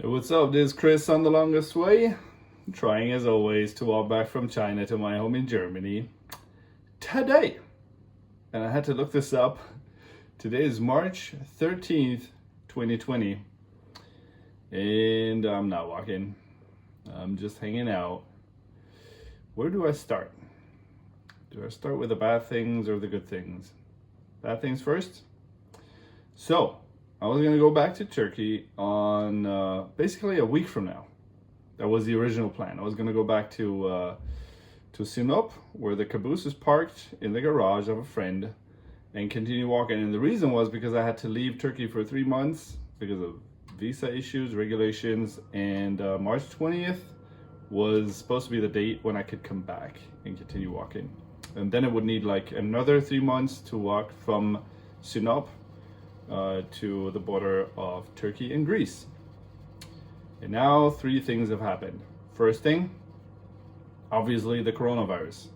Hey, what's up? This is Chris on the longest way, trying as always to walk back from China to my home in Germany today. And I had to look this up. Today is March 13th, 2020. And I'm not walking. I'm just hanging out. Where do I start? Do I start with the bad things or the good things? Bad things first? So, I was gonna go back to Turkey on basically a week from now. That was the original plan. I was gonna go back to Sinop, where the caboose is parked in the garage of a friend, and continue walking. And the reason was because I had to leave Turkey for 3 months because of visa issues, regulations, and March 20th was supposed to be the date when I could come back and continue walking. And then it would need like another 3 months to walk from Sinop to the border of Turkey and Greece. And now 3 things have happened. First thing, obviously the coronavirus.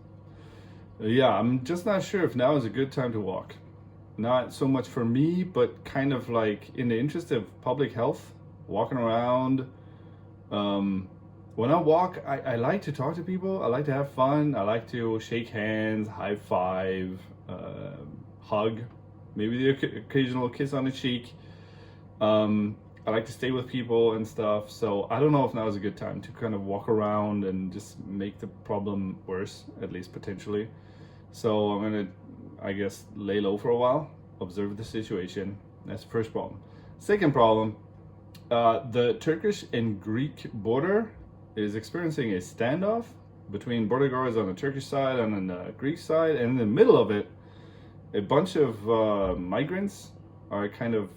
Yeah, I'm just not sure if now is a good time to walk. Not so much for me, but kind of like in the interest of public health, walking around. When I walk, I like to talk to people. I like to have fun. I like to shake hands, high five, hug, maybe the occasional kiss on the cheek. I like to stay with people and stuff. So I don't know if now is a good time to kind of walk around and just make the problem worse, at least potentially. So I'm gonna, I guess, lay low for a while, observe the situation. That's the first problem. Second problem, the Turkish and Greek border is experiencing a standoff between border guards on the Turkish side and on the Greek side, and in the middle of it, a bunch of migrants are kind of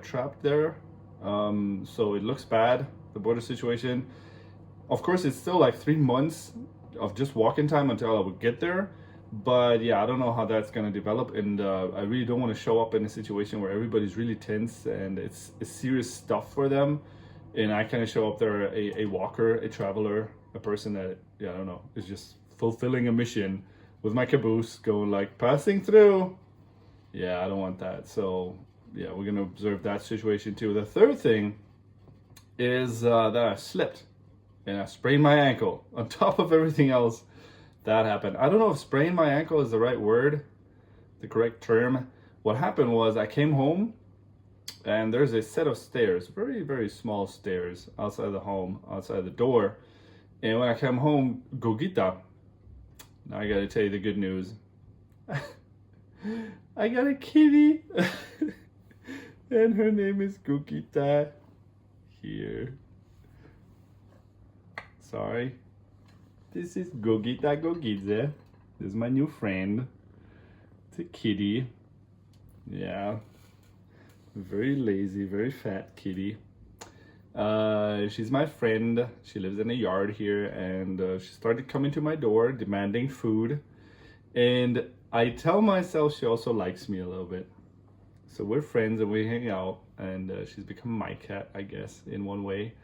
trapped there. So it looks bad, the border situation. Of course, it's still like 3 months of just walking time until I would get there. But yeah, I don't know how that's going to develop, and I really don't want to show up in a situation where everybody's really tense and it's serious stuff for them. And I kind of show up there a walker, a traveler, a person that, I don't know, is just fulfilling a mission with my caboose going like, passing through. Yeah, I don't want that. So yeah, we're going to observe that situation too. The third thing is that I slipped and I sprained my ankle on top of everything else that happened. I don't know if sprain my ankle is the right word, the correct term. What happened was I came home and there's a set of stairs, very, very small stairs outside the home, outside the door. And when I came home, Gogita, now I gotta tell you the good news. I got a kitty and her name is Gogita. Here. Sorry. This is Gogita Gogidze. This is my new friend. It's a kitty. Yeah. Very lazy, very fat kitty. She's my friend. She lives in a yard here, and she started coming to my door demanding food. And I tell myself she also likes me a little bit. So we're friends and we hang out, and she's become my cat, I guess, in one way.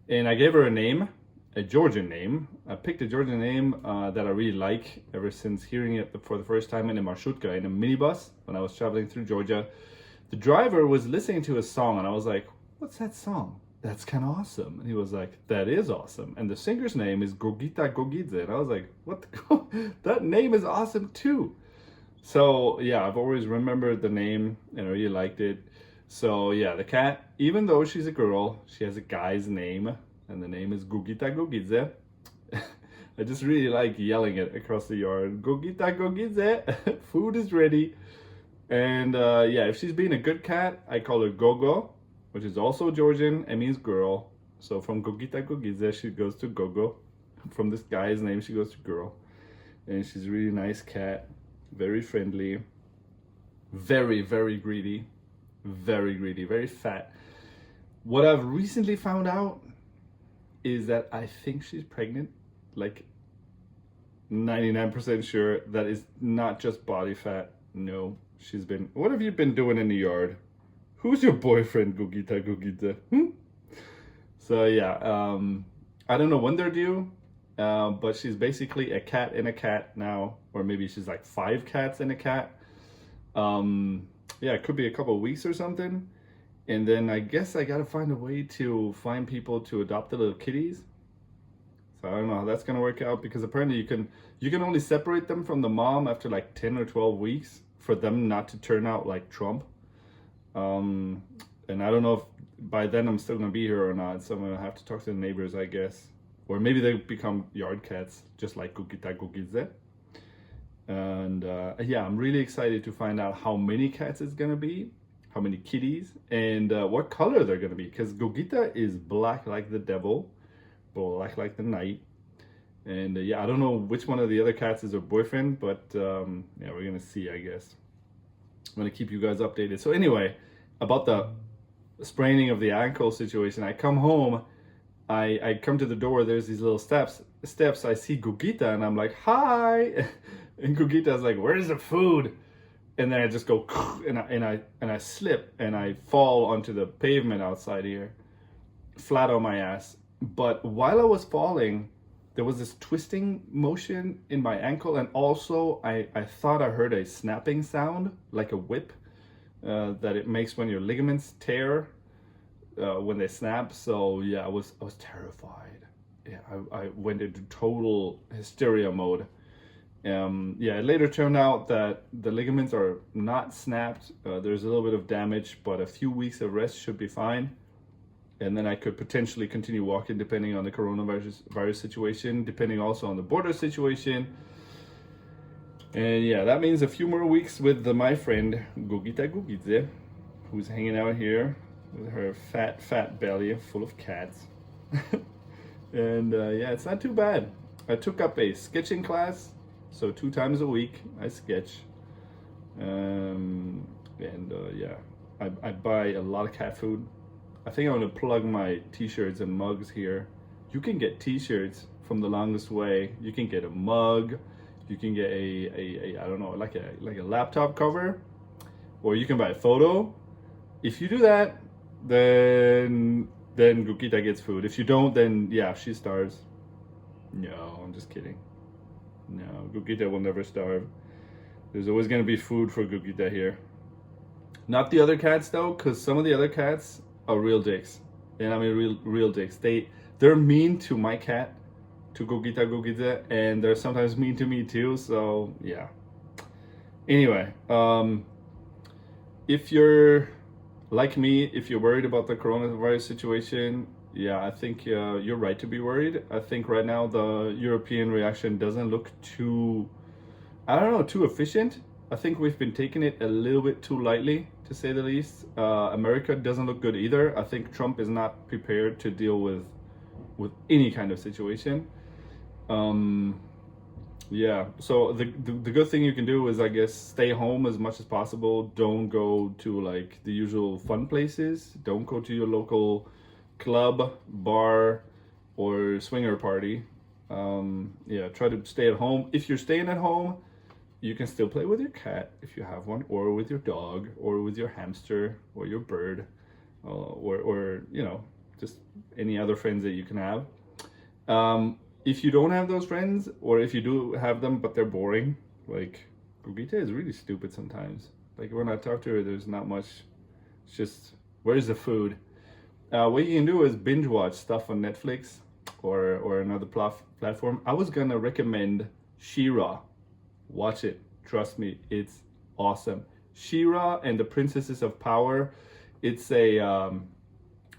And I gave her a name. A Georgian name. I picked a Georgian name that I really like ever since hearing it for the first time in a marshutka, in a minibus, when I was traveling through Georgia. The driver was listening to a song and I was like, what's that song? That's kind of awesome. And he was like, that is awesome. And the singer's name is Gogita Gogidze. And I was like, what? That name is awesome too. So yeah, I've always remembered the name and I really liked it. So yeah, the cat, even though she's a girl, she has a guy's name. And the name is Gogita Gogidze. I just really like yelling it across the yard. Gogita Gogidze, food is ready. And yeah, if she's being a good cat, I call her Gogo, which is also Georgian. It means girl. So from Gogita Gogidze, she goes to Gogo. From this guy's name, she goes to girl. And she's a really nice cat. Very friendly. Very, very greedy. Very greedy. Very fat. What I've recently found out is that I think she's pregnant, like 99% sure. That is not just body fat. No, she's been, what have you been doing in the yard? Who's your boyfriend, Gogita Gogita? So yeah, I don't know when they're due, but she's basically a cat in a cat now, or maybe she's like 5 cats in a cat. Yeah, it could be a couple of weeks or something. And then I guess I gotta find a way to find people to adopt the little kitties. So I don't know how that's gonna work out, because apparently you can only separate them from the mom after like 10 or 12 weeks for them not to turn out like Trump. Um, and I don't know if by then I'm still gonna be here or not, so I'm gonna have to talk to the neighbors, I guess. Or maybe they become yard cats, just like Gugita Gugidze. And yeah, I'm really excited to find out how many cats it's gonna be, how many kitties, and what color they're gonna be. Because Gugita is black like the devil, black like the night. And yeah, I don't know which one of the other cats is her boyfriend, but yeah, we're gonna see, I guess. I'm gonna keep you guys updated. So anyway, about the spraining of the ankle situation, I come home, I come to the door, there's these little steps, I see Gugita, and I'm like, hi, and Gugita's like, where's the food? And then I just go, and I slip, and I fall onto the pavement outside here, flat on my ass. But while I was falling, there was this twisting motion in my ankle, and also I thought I heard a snapping sound, like a whip, that it makes when your ligaments tear, when they snap. So yeah, I was terrified. Yeah, I went into total hysteria mode. Yeah, it later turned out that the ligaments are not snapped. There's a little bit of damage, but a few weeks of rest should be fine. And then I could potentially continue walking depending on the coronavirus situation, depending also on the border situation. And yeah, that means a few more weeks with my friend Gugita Gugidze, who's hanging out here with her fat belly full of cats. And yeah, it's not too bad. I took up a sketching class, so 2 times a week I sketch. And yeah, I buy a lot of cat food. I think I'm gonna plug my t-shirts and mugs here. You can get t-shirts from The Longest Way. You can get a mug. You can get a I don't know, like a laptop cover, or you can buy a photo. If you do that, then Gugita gets food. If you don't, then yeah, she starves. No, I'm just kidding. No, Gugita will never starve. There's always gonna be food for Gugita here. Not the other cats though, because some of the other cats are real dicks, and I mean real dicks. They're mean to my cat, to Gugita Gugidze, and they're sometimes mean to me too. So yeah. Anyway, if you're like me, if you're worried about the coronavirus situation, yeah, I think you're right to be worried. I think right now the European reaction doesn't look too, I don't know, too efficient. I think we've been taking it a little bit too lightly, to say the least. America doesn't look good either. I think Trump is not prepared to deal with any kind of situation. Yeah, so the good thing you can do is, I guess, stay home as much as possible. Don't go to like the usual fun places. Don't go to your local club, bar, or swinger party. Yeah, try to stay at home. If you're staying at home, you can still play with your cat if you have one, or with your dog, or with your hamster, or your bird, or you know, just any other friends that you can have. If you don't have those friends, or if you do have them but they're boring, like Gugita is really stupid sometimes. Like when I talk to her, there's not much. It's just, where's the food? What you can do is binge watch stuff on Netflix or another platform. I was gonna recommend She-Ra. Watch it. Trust me, it's awesome. She-Ra and the Princesses of Power. It's a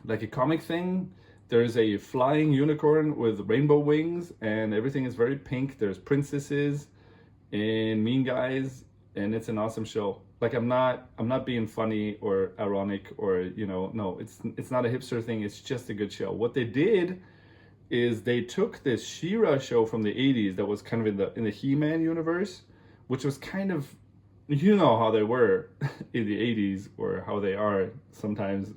like a comic thing. There's a flying unicorn with rainbow wings, and everything is very pink. There's princesses and mean guys, and it's an awesome show. Like I'm not being funny or ironic or, you know, no, it's not a hipster thing. It's just a good show. What they did is they took this She-Ra show from the 80s that was kind of in the He-Man universe, which was kind of, you know how they were in the 80s, or how they are sometimes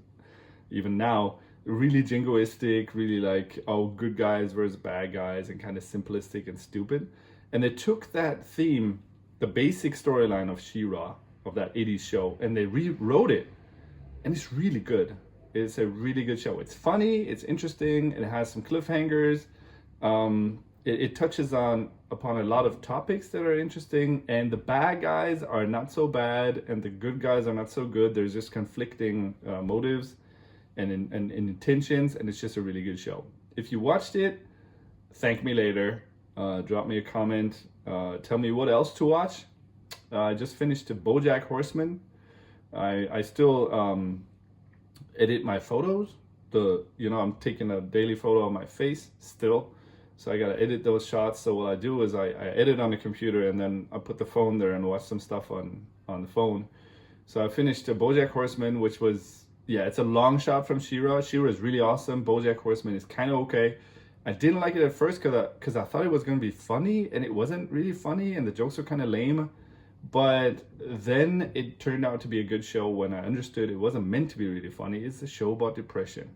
even now, really jingoistic, really like, oh, good guys versus bad guys, and kind of simplistic and stupid. And they took that theme, the basic storyline of She-Ra, of that 80s show, and they rewrote it, and it's really good. It's a really good show. It's funny, it's interesting, it has some cliffhangers. It touches on upon a lot of topics that are interesting, and the bad guys are not so bad, and the good guys are not so good. There's just conflicting motives and intentions, and it's just a really good show. If you watched it, thank me later. Drop me a comment. Tell me what else to watch. I just finished BoJack Horseman. I still edit my photos. I'm taking a daily photo of my face still. So I gotta edit those shots. So what I do is I edit on the computer, and then I put the phone there and watch some stuff on the phone. So I finished BoJack Horseman, which was, it's a long shot from She-Ra. She-Ra is really awesome. BoJack Horseman is kind of okay. I didn't like it at first because I thought it was gonna be funny, and it wasn't really funny, and the jokes were kind of lame. But then it turned out to be a good show when I understood it wasn't meant to be really funny. It's a show about depression.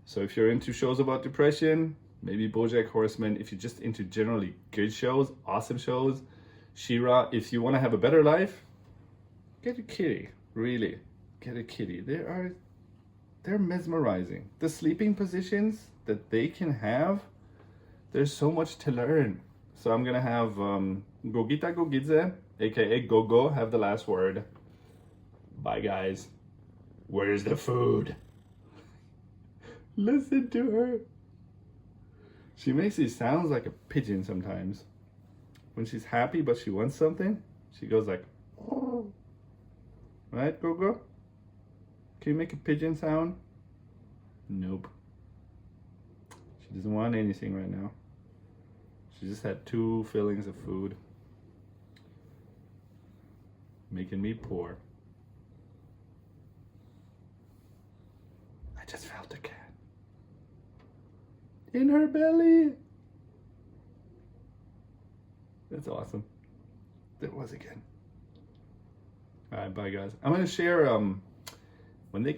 So if you're into shows about depression, maybe BoJack Horseman. If you're just into generally good shows, awesome shows, She-Ra. If you want to have a better life, get a kitty. Really, get a kitty. They're mesmerizing. The sleeping positions that they can have, there's so much to learn. So I'm gonna have Gogita Gogidze, aka Gogo, have the last word. Bye guys. Where's the food? Listen to her. She makes these sounds like a pigeon sometimes. When she's happy but she wants something, she goes like, oh. Right, Gogo? Can you make a pigeon sound? Nope. She doesn't want anything right now. She just had 2 fillings of food. Making me poor. I just felt a cat. In her belly. That's awesome. There it was again. All right, bye guys. I'm gonna share when they